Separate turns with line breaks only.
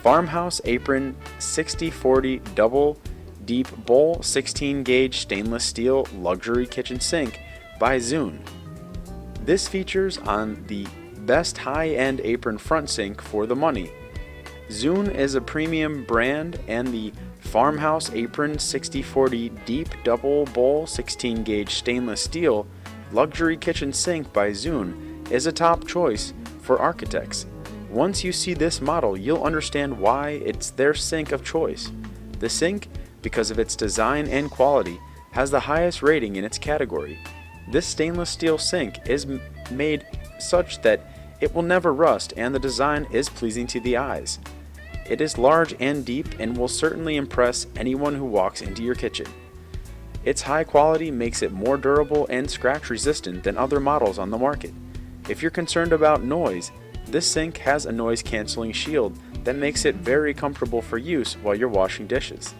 Farmhouse Apron 60/40 Double Deep Bowl 16 Gauge Stainless Steel Luxury Kitchen Sink by Zuhne. This features on the best high-end apron front sink for the money. Zuhne is a premium brand, and the Farmhouse Apron 60/40 Deep Double Bowl 16 Gauge Stainless Steel Luxury Kitchen Sink by Zuhne is a top choice for architects. Once you see this model, you'll understand why it's their sink of choice. The sink, because of its design and quality, has the highest rating in its category. This stainless steel sink is made such that it will never rust, and the design is pleasing to the eyes. It is large and deep and will certainly impress anyone who walks into your kitchen. Its high quality makes it more durable and scratch resistant than other models on the market. If you're concerned about noise, this sink has a noise canceling shield that makes it very comfortable for use while you're washing dishes.